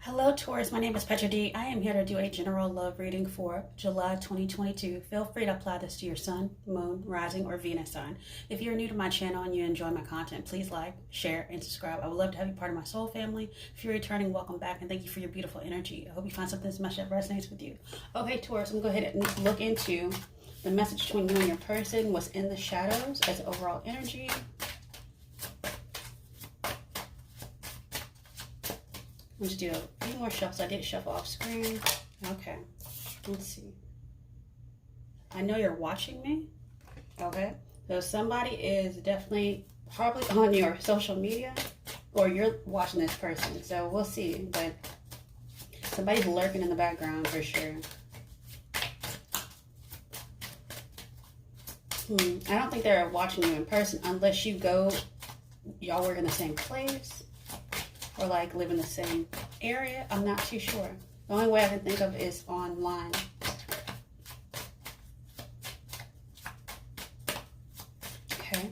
Hello, Taurus. My name is Petra D. I am here to do a general love reading for July 2022. Feel free to apply this to your sun, moon, rising, or Venus sign. If you're new to my channel and you enjoy my content, please like, share, and subscribe. I would love to have you part of my soul family. If you're returning, welcome back, and thank you for your beautiful energy. I hope you find something this much that resonates with you. Okay, Taurus, I'm going to go ahead and look into the message between you and your person, what's in the shadows as overall energy. Let's do a few more shuffles. I did shuffle off screen. Okay, let's see. I know you're watching me. Okay, so somebody is definitely probably on your social media, or you're watching this person. So we'll see, but somebody's lurking in the background for sure. I don't think they're watching you in person unless y'all work in the same place, or like live in the same area. I'm not too sure. The only way I can think of is online. Okay.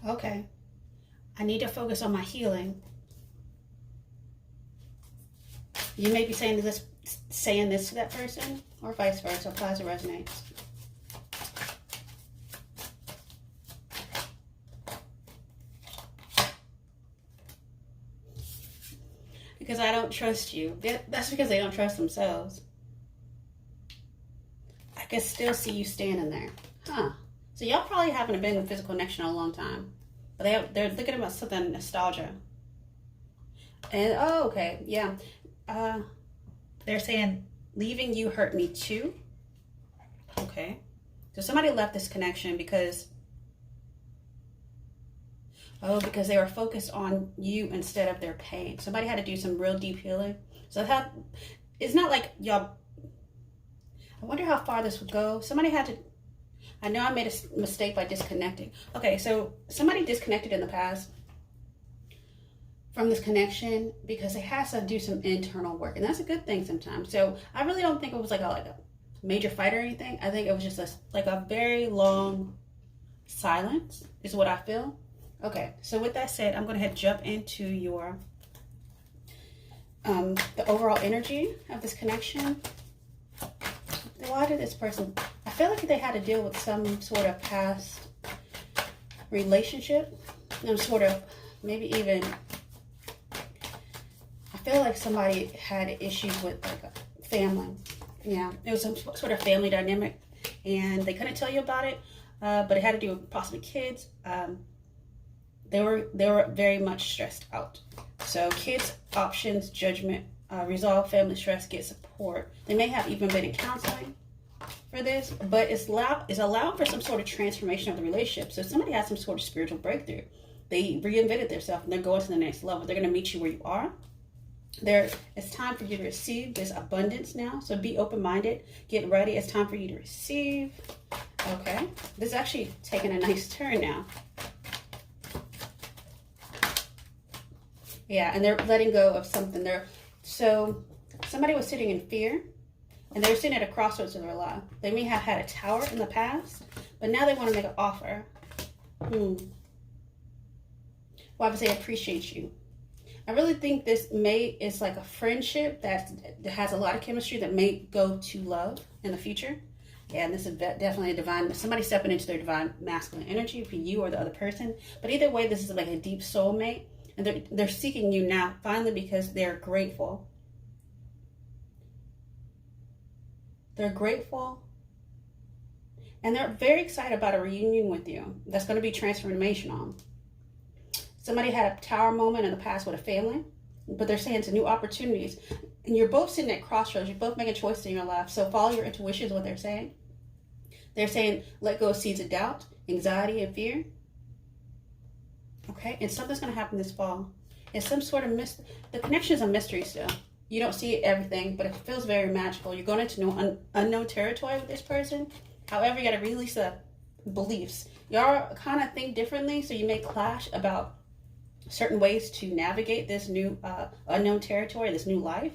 Okay. I need to focus on my healing. You may be saying this to that person, or vice versa. Applies or resonates. Because I don't trust you. That's because they don't trust themselves. I can still see you standing there. Huh. So y'all probably haven't been in physical connection in a long time. But they're thinking about something nostalgia. And, oh, okay. Yeah. They're saying, leaving you hurt me too. Okay. So somebody left this connection because they were focused on you instead of their pain. Somebody had to do some real deep healing. So it's not like y'all, I wonder how far this would go. Somebody had to, I know I made a mistake by disconnecting. Okay, so somebody disconnected in the past from this connection because they had to do some internal work, and that's a good thing sometimes. So I really don't think it was like a major fight or anything. I think it was just a very long silence is what I feel. Okay, so with that said, I'm going to head jump into your the overall energy of this connection. Why did this person, I feel like they had to deal with some sort of past relationship, some sort of, maybe even, I feel like somebody had issues with like a family. Yeah, it was some sort of family dynamic, and they couldn't tell you about it, but it had to do with possibly kids. They were very much stressed out. So kids, options, judgment, resolve family stress, get support. They may have even been in counseling for this, but it's allowed for some sort of transformation of the relationship. So somebody has some sort of spiritual breakthrough. They reinvented themselves and they're going to the next level. They're going to meet you where you are. It's time for you to receive this abundance now. So be open-minded. Get ready. It's time for you to receive. Okay. This is actually taking a nice turn now. Yeah, and they're letting go of something. So somebody was sitting in fear, and they're sitting at a crossroads of their life. They may have had a tower in the past, but now they want to make an offer. Well, I would say appreciate you. I really think this is like a friendship that has a lot of chemistry that may go to love in the future. Yeah, and this is definitely a divine, somebody stepping into their divine masculine energy for you or the other person. But either way, this is like a deep soulmate. And they're seeking you now, finally, because they're grateful. They're grateful. And they're very excited about a reunion with you. That's going to be transformational. Somebody had a tower moment in the past with a family, but they're saying it's new opportunities. And you're both sitting at crossroads. You're both making choices in your life. So follow your intuition is what they're saying. They're saying let go of seeds of doubt, anxiety, and fear. Okay, and something's going to happen this fall. It's some sort of the connection is a mystery still. You don't see everything, but it feels very magical. You're going into unknown territory with this person. However, you got to release the beliefs. Y'all kind of think differently, so you may clash about certain ways to navigate this new unknown territory, this new life.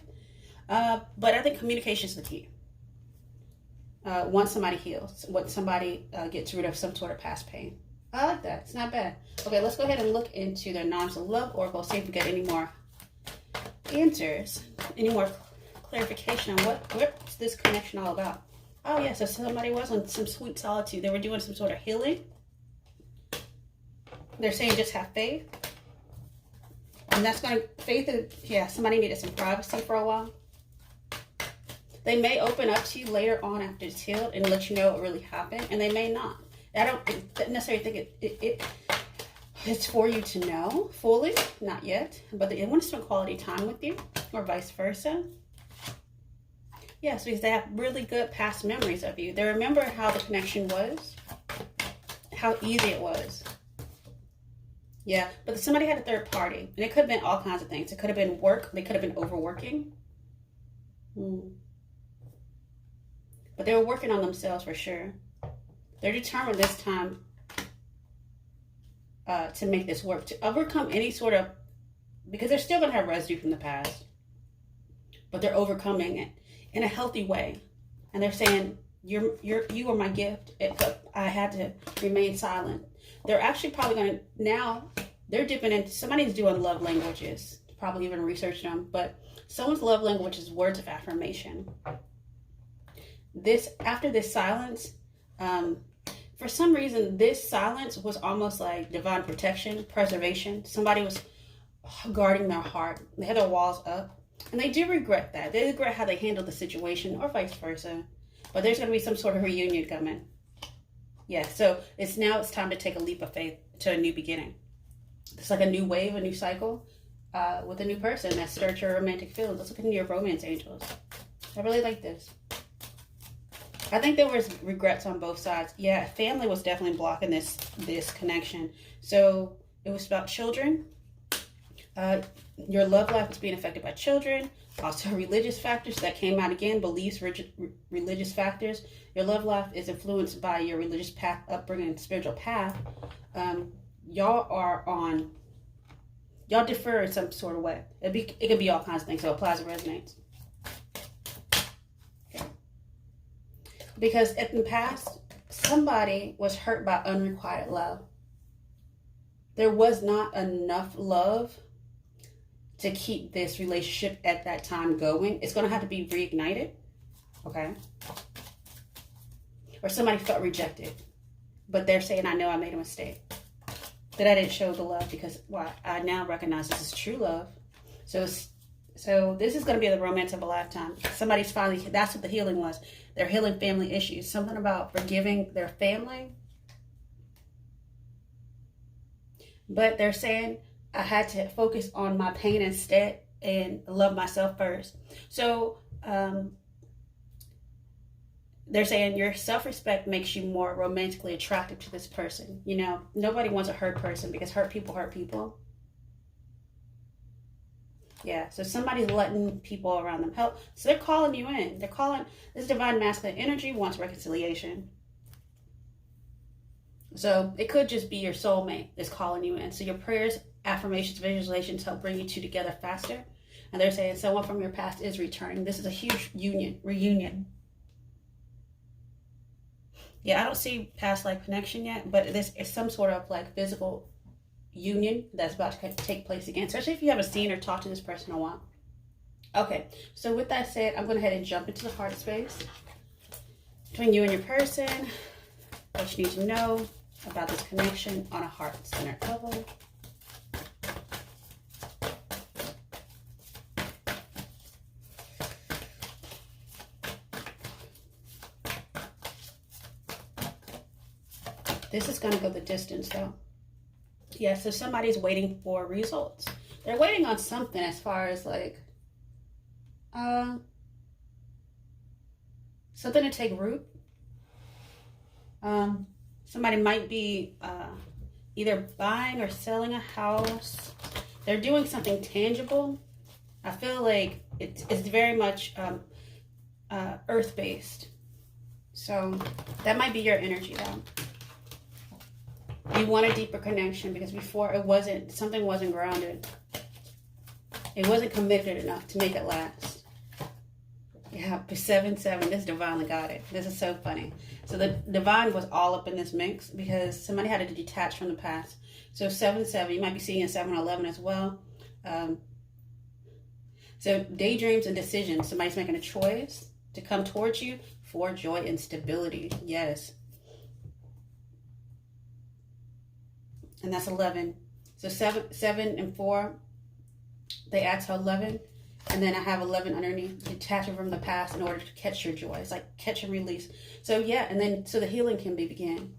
But I think communication is the key. Once somebody heals, once somebody gets rid of some sort of past pain. I like that. It's not bad. Okay, let's go ahead and look into their Knowledge of Love Oracle, see if we get any more answers, any more clarification on what's this connection all about. Oh, yeah, so somebody was on some sweet solitude. They were doing some sort of healing. They're saying just have faith. And that's going to, faith is, yeah, somebody needed some privacy for a while. They may open up to you later on after it's healed and let you know what really happened, and they may not. I don't necessarily think it's for you to know fully, not yet, but they want to spend quality time with you, or vice versa. Yes, because they have really good past memories of you. They remember how the connection was, how easy it was. Yeah, but somebody had a third party, and it could have been all kinds of things. It could have been work. They could have been overworking. But they were working on themselves for sure. They're determined this time to make this work, to overcome any sort of, because they're still going to have residue from the past, but they're overcoming it in a healthy way. And they're saying, you are my gift. I had to remain silent. They're actually probably going to, now they're dipping into, somebody's doing love languages, probably even researching them, but someone's love language is words of affirmation. After this silence, for some reason, this silence was almost like divine protection, preservation. Somebody was guarding their heart. They had their walls up. And they do regret that. They regret how they handled the situation, or vice versa. But there's going to be some sort of reunion coming. Yeah, so it's time to take a leap of faith to a new beginning. It's like a new wave, a new cycle with a new person that stirs your romantic feelings. Let's look into your romance angels. I really like this. I think there was regrets on both sides. Yeah, family was definitely blocking this connection. So it was about children. Your love life was being affected by children. Also religious factors that came out again. Beliefs, religious factors. Your love life is influenced by your religious path, upbringing, spiritual path. Y'all differ in some sort of way. It could be all kinds of things. So it applies and resonates. Because in the past, somebody was hurt by unrequited love. There was not enough love to keep this relationship at that time going. It's going to have to be reignited, okay? Or somebody felt rejected, but they're saying, I know I made a mistake, that I didn't show the love, because I now recognize this is true love. So this is going to be the romance of a lifetime. Somebody's finally, that's what the healing was. They're healing family issues. Something about forgiving their family. But they're saying, I had to focus on my pain instead and love myself first. So they're saying your self-respect makes you more romantically attractive to this person. You know, nobody wants a hurt person, because hurt people hurt people. Yeah, so somebody's letting people around them help. So they're calling you in. They're calling, this divine masculine energy wants reconciliation. So it could just be your soulmate that's calling you in. So your prayers, affirmations, visualizations help bring you two together faster. And they're saying someone from your past is returning. This is a huge reunion. Yeah, I don't see past life connection yet, but this is some sort of like physical union that's about to take place again, especially if you haven't seen or talked to this person in a while. Okay, so with that said, I'm going to head and jump into the heart space between you and your person. What you need to know about this connection on a heart-centered level. This is going to go the distance, though. Yeah, so somebody's waiting for results. They're waiting on something as far as like something to take root. Somebody might be either buying or selling a house. They're doing something tangible. I feel like it's very much earth-based. So that might be your energy, though. You want a deeper connection, because before something wasn't grounded. It wasn't committed enough to make it last. Yeah, 7-7. This divinely got it. This is so funny. So the divine was all up in this mix because somebody had to detach from the past. So 7-7, you might be seeing a 7-11 as well. So daydreams and decisions. Somebody's making a choice to come towards you for joy and stability. Yes. And that's 11. So 7 and 4, they add to 11. And then I have 11 underneath, detaching from the past in order to catch your joy. It's like catch and release. So yeah, and then so the healing can begin.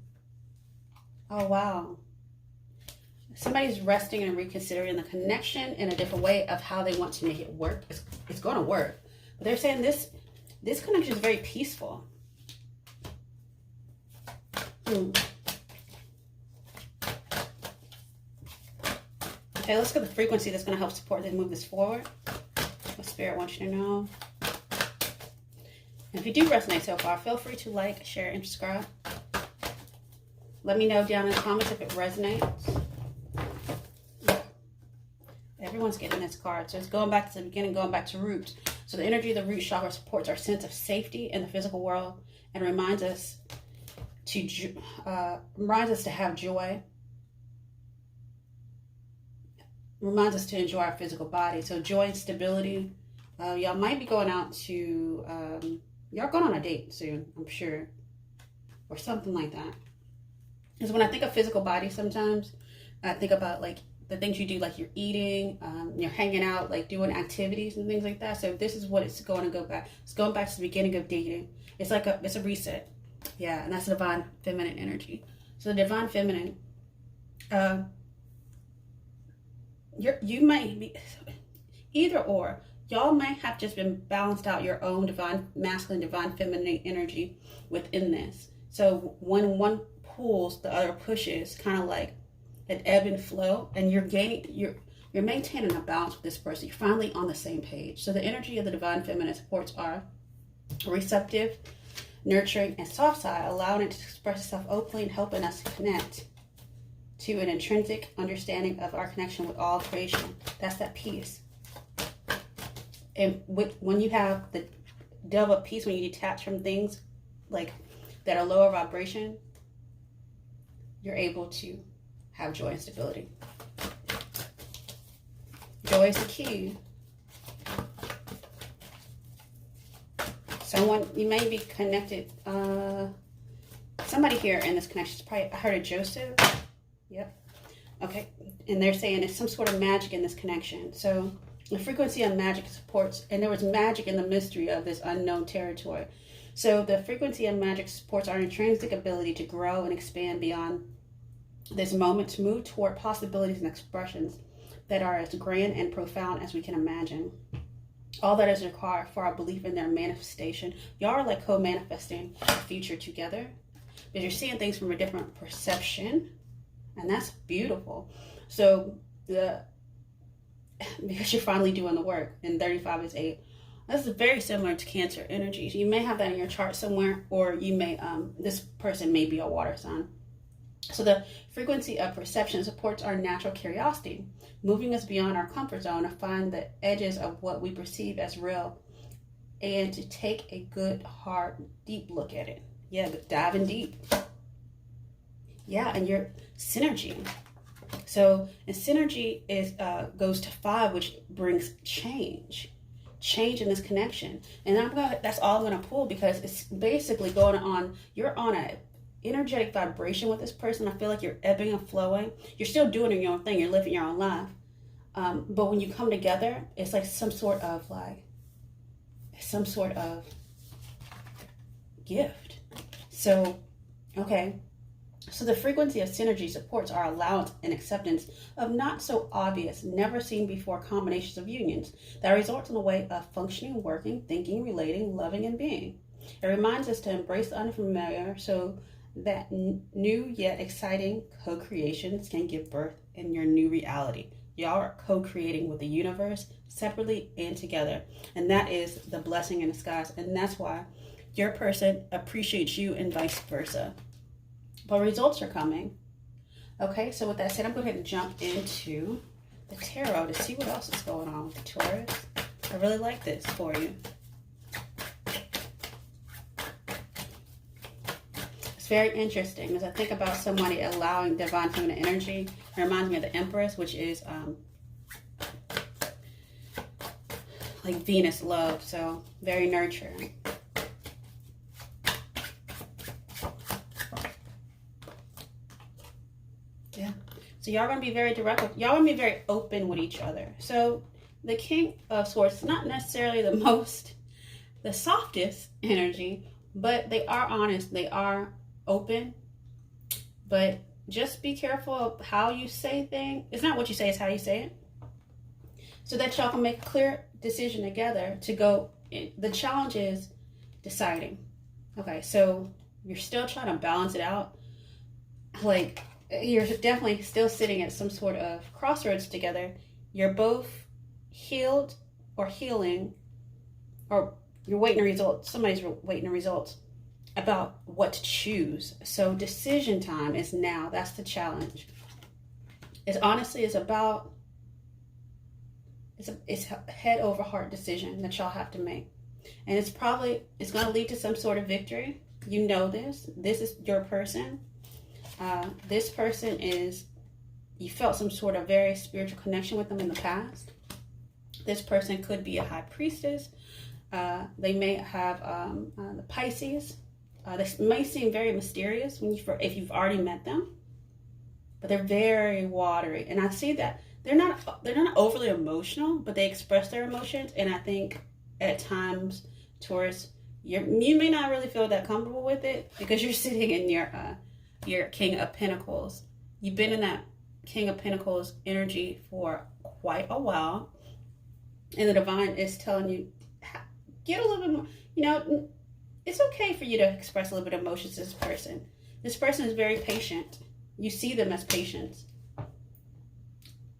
Oh, wow. Somebody's resting and reconsidering the connection in a different way of how they want to make it work. It's going to work. But they're saying this connection is very peaceful. Okay, let's get the frequency that's going to help support and move this forward. What Spirit wants you to know. And if you do resonate so far, feel free to like, share, and subscribe. Let me know down in the comments if it resonates. Everyone's getting this card. So it's going back to the beginning, going back to roots. So the energy of the root chakra supports our sense of safety in the physical world and reminds us to have joy. Reminds us to enjoy our physical body. So joy and stability. Y'all might be going out to, y'all going on a date soon, I'm sure. Or something like that. Because when I think of physical body sometimes, I think about like the things you do, like you're eating, you're hanging out, like doing activities and things like that. So this is what it's going to go back. It's going back to the beginning of dating. It's like it's a reset. Yeah, and that's the divine feminine energy. So the divine feminine, you might be either or. Y'all might have just been balanced out your own divine masculine, divine feminine energy within this. So when one pulls, the other pushes, kind of like an ebb and flow, and you're maintaining a balance with this person. You're finally on the same page. So the energy of the divine feminine supports our receptive, nurturing, and soft side, allowing it to express itself openly and helping us connect to an intrinsic understanding of our connection with all creation. That's that peace. And when you have the dove of peace, when you detach from things like that are lower vibration, you're able to have joy and stability. Joy is the key. Someone, you may be connected, somebody here in this connection is probably, I heard of Joseph. Yep. Okay. And they're saying there's some sort of magic in this connection. So the frequency of magic supports, and there was magic in the mystery of this unknown territory. So the frequency of magic supports our intrinsic ability to grow and expand beyond this moment, to move toward possibilities and expressions that are as grand and profound as we can imagine. All that is required for our belief in their manifestation. Y'all are like co-manifesting the future together, because you're seeing things from a different perception, and that's beautiful. So because you're finally doing the work, and 35 is 8. This is very similar to Cancer energies. You may have that in your chart somewhere, or you may, this person may be a water sign. So the frequency of perception supports our natural curiosity, moving us beyond our comfort zone to find the edges of what we perceive as real and to take a good, hard, deep look at it. Yeah, diving deep. Yeah, and your synergy. So, and synergy is goes to 5, which brings change in this connection. And that's all I'm gonna pull, because it's basically going on. You're on a energetic vibration with this person. I feel like you're ebbing and flowing. You're still doing your own thing. You're living your own life. But when you come together, it's like some sort of gift. So, okay. So the frequency of synergy supports our allowance and acceptance of not so obvious, never seen before combinations of unions that results in a way of functioning, working, thinking, relating, loving, and being. It reminds us to embrace the unfamiliar so that new yet exciting co-creations can give birth in your new reality. Y'all are co-creating with the universe separately and together. And that is the blessing in disguise. And that's why your person appreciates you and vice versa. But results are coming. Okay, so with that said, I'm going to go ahead and jump into the tarot to see what else is going on with the Taurus. I really like this for you. very interesting. As I think about somebody allowing divine feminine energy, it reminds me of the Empress, which is like Venus love, so very nurturing. Yeah. So y'all gonna be very direct. Y'all gonna be very open with each other. So the King of Swords is not necessarily the softest energy, but they are honest. They are open. But just be careful of how you say things. It's not what you say, it's how you say it. So that y'all can make a clear decision together to go. The challenge is deciding. Okay, so you're still trying to balance it out. Like, you're definitely still sitting at some sort of crossroads together. You're both healed or healing, or you're waiting a result. Somebody's waiting a result about what to choose. So decision time is now. That's the challenge. It's honestly is about, it's a head over heart decision that y'all have to make. And it's going to lead to some sort of victory. You know this. This is your person. This person is, you felt some sort of very spiritual connection with them in the past. This person could be a high priestess. They may have the Pisces. They may seem very mysterious if you've already met them, but they're very watery. And I see that they're not overly emotional, but they express their emotions. And I think at times, Taurus, you may not really feel that comfortable with it because you're sitting in your King of Pentacles. You've been in that King of Pentacles energy for quite a while. And the divine is telling you, get a little bit more, it's okay for you to express a little bit of emotions to this person. This person is very patient. You see them as patients.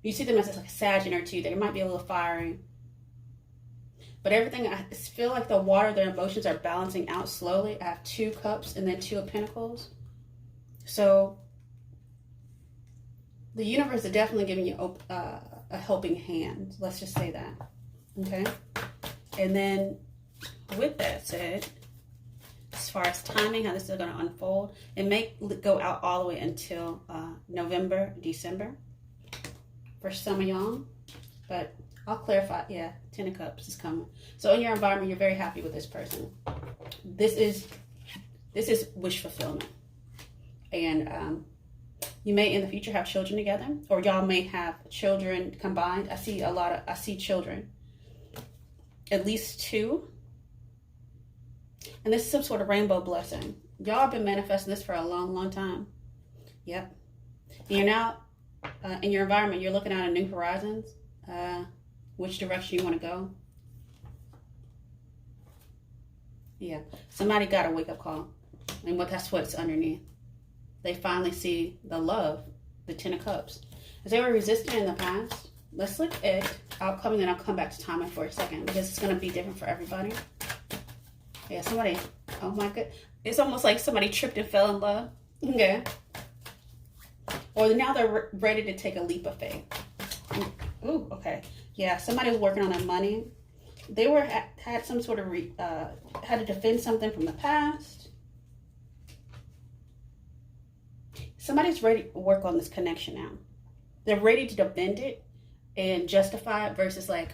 You see them as like a Sag energy. They might be a little fiery. But everything, I feel like the water, their emotions are balancing out slowly. I have 2 cups and then 2 of Pentacles. So the universe is definitely giving you a helping hand. Let's just say that. Okay? And then with that said, as far as timing, how this is going to unfold, it may go out all the way until November, December for some of y'all. But I'll clarify. Yeah, 10 of Cups is coming. So in your environment, you're very happy with this person. This is wish fulfillment. And you may in the future have children together, or y'all may have children combined. I see children. At least 2. And this is some sort of rainbow blessing. Y'all have been manifesting this for a long, long time. Yep. And you're now in your environment, you're looking out at new horizons. Which direction you want to go. Yeah. Somebody got a wake-up call. And that's what's underneath. They finally see the love, the 10 of Cups. As they were resistant in the past, let's look at outcome, and then I'll come back to timing for a second because it's going to be different for everybody. Yeah, somebody, oh my god. It's almost like somebody tripped and fell in love. Okay. Or now they're ready to take a leap of faith. Ooh, okay. Yeah, somebody was working on their money. They had some sort of, had to defend something from the past. Somebody's ready to work on this connection now. They're ready to defend it and justify it versus like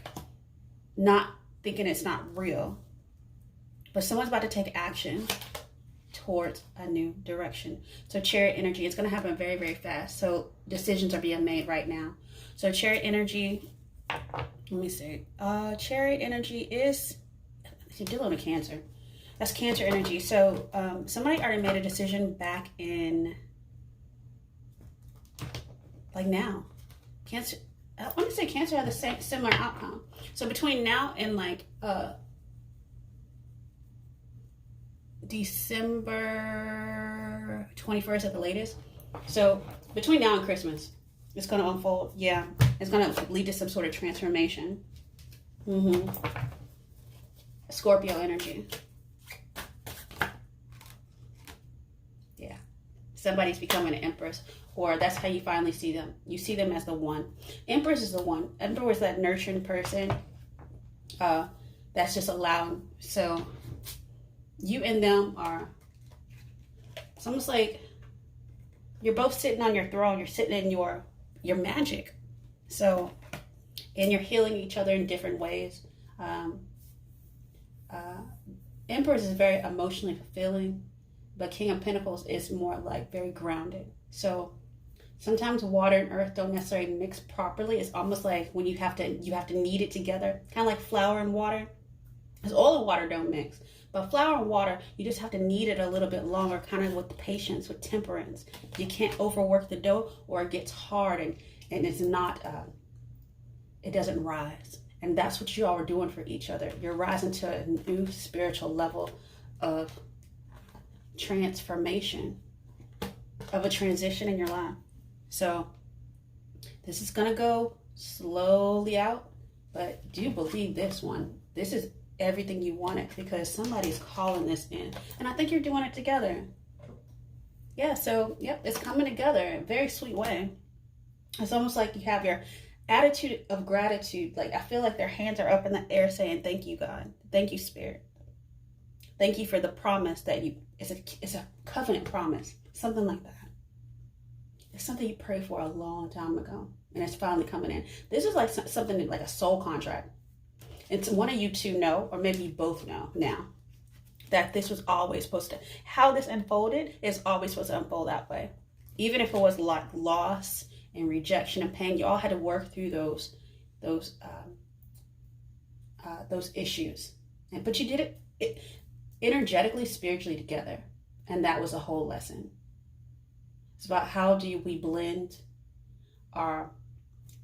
not thinking it's not real. But someone's about to take action towards a new direction. So Chariot energy, it's going to happen very, very fast. So decisions are being made right now. So Chariot energy, let me see. Chariot energy is, you're dealing with Cancer. That's Cancer energy. So somebody already made a decision back in, like now. Cancer, I want to say Cancer had the same similar outcome. So between now and like December 21st at the latest. So between now and Christmas, it's going to unfold. Yeah, it's going to lead to some sort of transformation. Scorpio energy. Yeah, somebody's becoming an Empress, or that's how you finally see them. You see them as the one. Empress is the one. Empress is that nurturing person. That's just allowing. So you and them are It's almost like you're both sitting on your throne. You're sitting in your magic. So, and you're healing each other in different ways. Empress is very emotionally fulfilling, but King of Pentacles is more like very grounded. So sometimes water and earth don't necessarily mix properly. It's almost like when you have to knead it together, kind of like flour and water. Because oil and water don't mix, but flour and water, you just have to knead it a little bit longer, kind of with patience, with temperance. You can't overwork the dough, or it gets hard and it's not. It doesn't rise. And that's what you all are doing for each other. You're rising to a new spiritual level of transformation, of a transition in your life. So this is going to go slowly out, but do believe this one. This is everything you wanted, because somebody's calling this in. And I think you're doing it together. Yeah, so, yep, it's coming together in a very sweet way. It's almost like you have your attitude of gratitude. Like, I feel like their hands are up in the air saying, thank you, God. Thank you, Spirit. Thank you for the promise that it's a covenant promise. Something like that. It's something you prayed for a long time ago, and it's finally coming in. This is like something like a soul contract. It's one of you two know, or maybe you both know now, that this was always supposed to, how this unfolded is always supposed to unfold that way. Even if it was like loss and rejection and pain, you all had to work through those issues. But you did it energetically, spiritually together. And that was a whole lesson. It's about how do we blend our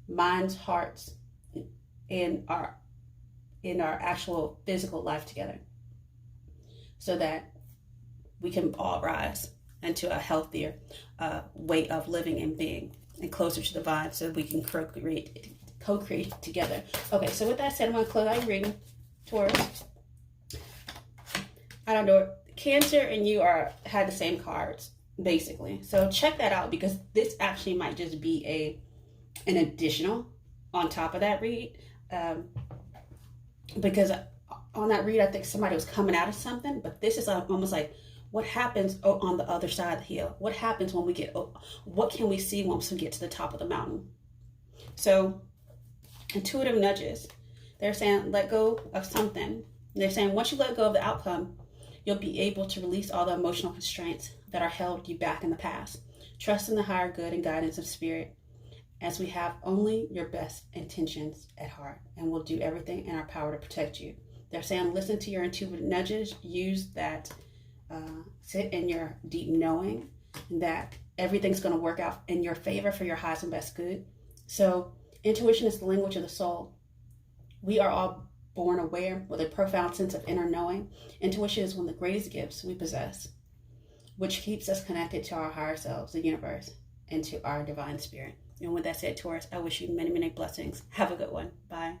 minds, hearts, and our actual physical life together, so that we can all rise into a healthier way of living and being, and closer to the divine, so that we can co-create together. Okay, so with that said, I'm going to close out your reading, Taurus. I don't know, Cancer and you had the same cards, basically. So check that out, because this actually might just be an additional on top of that read. Because on that read, I think somebody was coming out of something, but this is almost like, what happens on the other side of the hill? What happens when what can we see once we get to the top of the mountain? So, intuitive nudges. They're saying, let go of something. They're saying, once you let go of the outcome, you'll be able to release all the emotional constraints that are held you back in the past. Trust in the higher good and guidance of spirit, as we have only your best intentions at heart, and we'll do everything in our power to protect you. They're saying, listen to your intuitive nudges. Use that. Sit in your deep knowing that everything's going to work out in your favor for your highest and best good. So intuition is the language of the soul. We are all born aware with a profound sense of inner knowing. Intuition is one of the greatest gifts we possess, which keeps us connected to our higher selves, the universe, and to our divine spirit. And with that said, Taurus, I wish you many, many blessings. Have a good one. Bye.